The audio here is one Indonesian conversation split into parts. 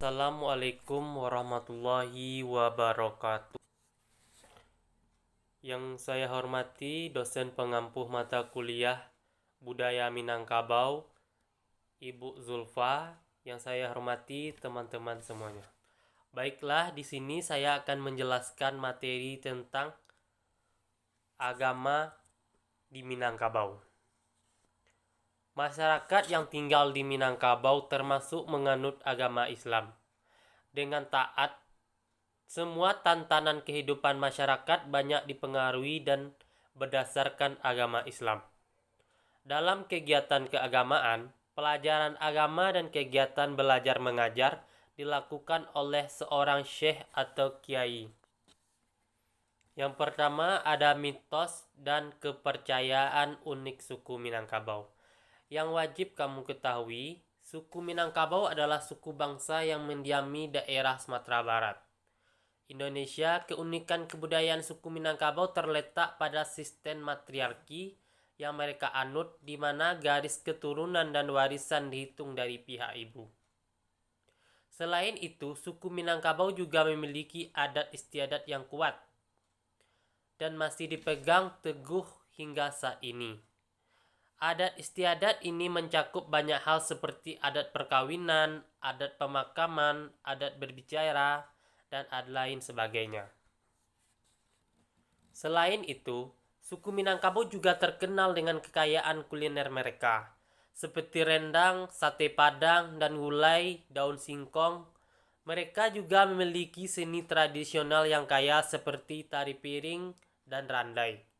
Assalamualaikum warahmatullahi wabarakatuh. Yang saya hormati dosen pengampuh mata kuliah Budaya Minangkabau, Ibu Zulfa. Yang saya hormati teman-teman semuanya. Baiklah, di sini saya akan menjelaskan materi tentang agama di Minangkabau. Masyarakat yang tinggal di Minangkabau termasuk menganut agama Islam. Dengan taat, semua tantangan kehidupan masyarakat banyak dipengaruhi dan berdasarkan agama Islam. Dalam kegiatan keagamaan, pelajaran agama dan kegiatan belajar mengajar dilakukan oleh seorang syekh atau kiai. Yang pertama ada mitos dan kepercayaan unik suku Minangkabau. Yang wajib kamu ketahui, suku Minangkabau adalah suku bangsa yang mendiami daerah Sumatera Barat, Indonesia. Keunikan kebudayaan suku Minangkabau terletak pada sistem matriarki yang mereka anut, di mana garis keturunan dan warisan dihitung dari pihak ibu. Selain itu, suku Minangkabau juga memiliki adat istiadat yang kuat dan masih dipegang teguh hingga saat ini. Adat istiadat ini mencakup banyak hal seperti adat perkawinan, adat pemakaman, adat berbicara, dan lain sebagainya. Selain itu, suku Minangkabau juga terkenal dengan kekayaan kuliner mereka, seperti rendang, sate padang, dan gulai daun singkong. Mereka juga memiliki seni tradisional yang kaya seperti tari piring dan randai.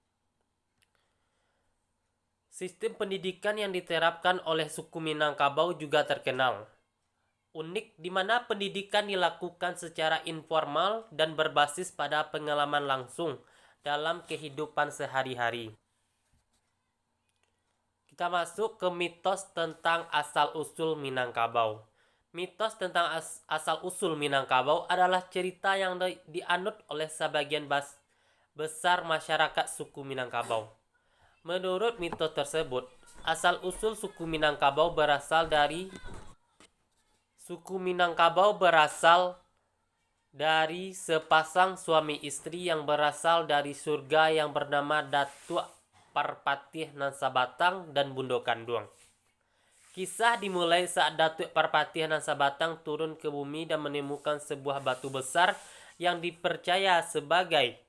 Sistem pendidikan yang diterapkan oleh suku Minangkabau juga terkenal unik, di mana pendidikan dilakukan secara informal dan berbasis pada pengalaman langsung dalam kehidupan sehari-hari. Kita masuk ke mitos tentang asal-usul Minangkabau. Mitos tentang asal-usul Minangkabau adalah cerita yang dianut oleh sebagian besar masyarakat suku Minangkabau. Menurut mitos tersebut, asal-usul suku Minangkabau berasal dari sepasang suami istri yang berasal dari surga yang bernama Datuk Parpatih nan Sabatang dan Bundo Kanduang. Kisah dimulai saat Datuk Parpatih nan Sabatang turun ke bumi dan menemukan sebuah batu besar yang dipercaya sebagai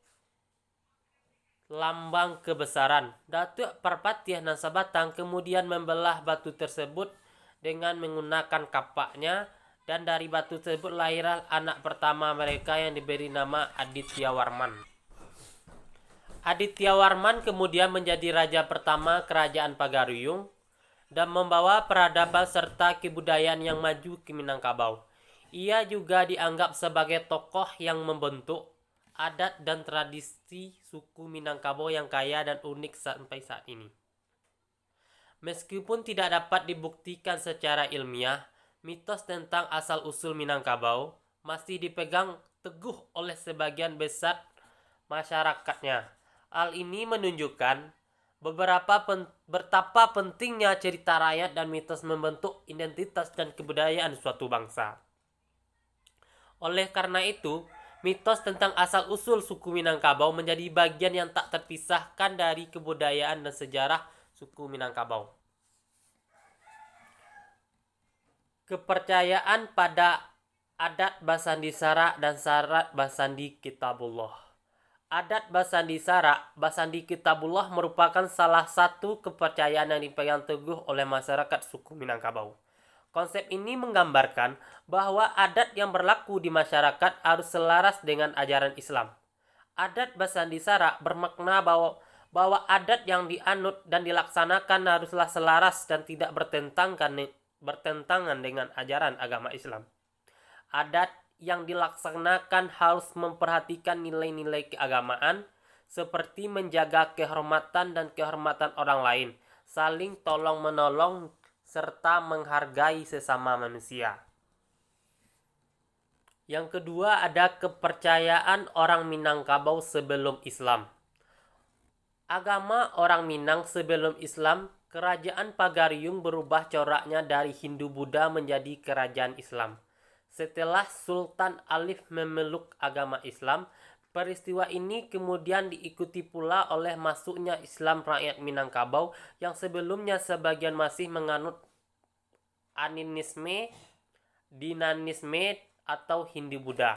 lambang kebesaran. Datuk Parpatih nan Sabatang kemudian membelah batu tersebut dengan menggunakan kapaknya, dan dari batu tersebut lahirlah anak pertama mereka yang diberi nama Aditya Warman. Aditya Warman kemudian menjadi raja pertama kerajaan Pagaruyung dan membawa peradaban serta kebudayaan yang maju ke Minangkabau. Ia juga dianggap sebagai tokoh yang membentuk adat dan tradisi suku Minangkabau yang kaya dan unik sampai saat ini. Meskipun tidak dapat dibuktikan secara ilmiah, mitos tentang asal-usul Minangkabau masih dipegang teguh oleh sebagian besar masyarakatnya. Hal ini menunjukkan betapa pentingnya cerita rakyat dan mitos membentuk identitas dan kebudayaan suatu bangsa. Oleh karena itu, mitos tentang asal-usul suku Minangkabau menjadi bagian yang tak terpisahkan dari kebudayaan dan sejarah suku Minangkabau. Kepercayaan pada adat Basandi Sara dan syarat Basandi Kitabullah. Adat Basandi Sara, Basandi Kitabullah merupakan salah satu kepercayaan yang dipegang teguh oleh masyarakat suku Minangkabau. Konsep ini menggambarkan bahwa adat yang berlaku di masyarakat harus selaras dengan ajaran Islam. Adat Basandi Sara bermakna bahwa adat yang dianut dan dilaksanakan haruslah selaras dan tidak bertentangan dengan ajaran agama Islam. Adat yang dilaksanakan harus memperhatikan nilai-nilai keagamaan seperti menjaga kehormatan dan kehormatan orang lain, saling tolong-menolong, serta menghargai sesama manusia. Yang kedua ada kepercayaan orang Minangkabau sebelum Islam. Agama orang Minang sebelum Islam, kerajaan Pagaruyung berubah coraknya dari Hindu Buddha menjadi kerajaan Islam. Setelah Sultan Alif memeluk agama Islam, peristiwa ini kemudian diikuti pula oleh masuknya Islam rakyat Minangkabau yang sebelumnya sebagian masih menganut animisme, dinanisme, atau Hindu-Buddha.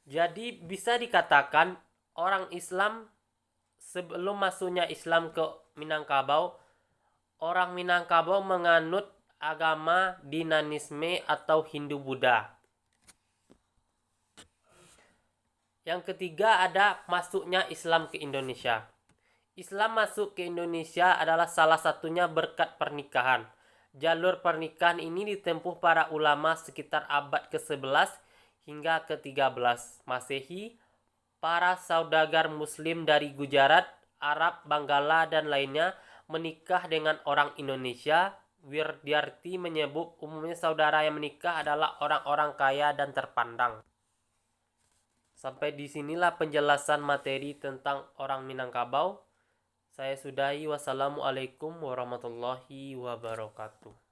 Jadi bisa dikatakan orang Islam sebelum masuknya Islam ke Minangkabau, orang Minangkabau menganut agama dinanisme atau Hindu-Buddha. Yang ketiga ada masuknya Islam ke Indonesia. Islam masuk ke Indonesia adalah salah satunya berkat pernikahan. Jalur pernikahan ini ditempuh para ulama sekitar abad ke-11 hingga ke-13 Masehi. Para saudagar muslim dari Gujarat, Arab, Banggala, dan lainnya menikah dengan orang Indonesia. Wirdyarti menyebut umumnya saudara yang menikah adalah orang-orang kaya dan terpandang. Sampai disinilah penjelasan materi tentang orang Minangkabau. Saya sudahi. Wassalamualaikum warahmatullahi wabarakatuh.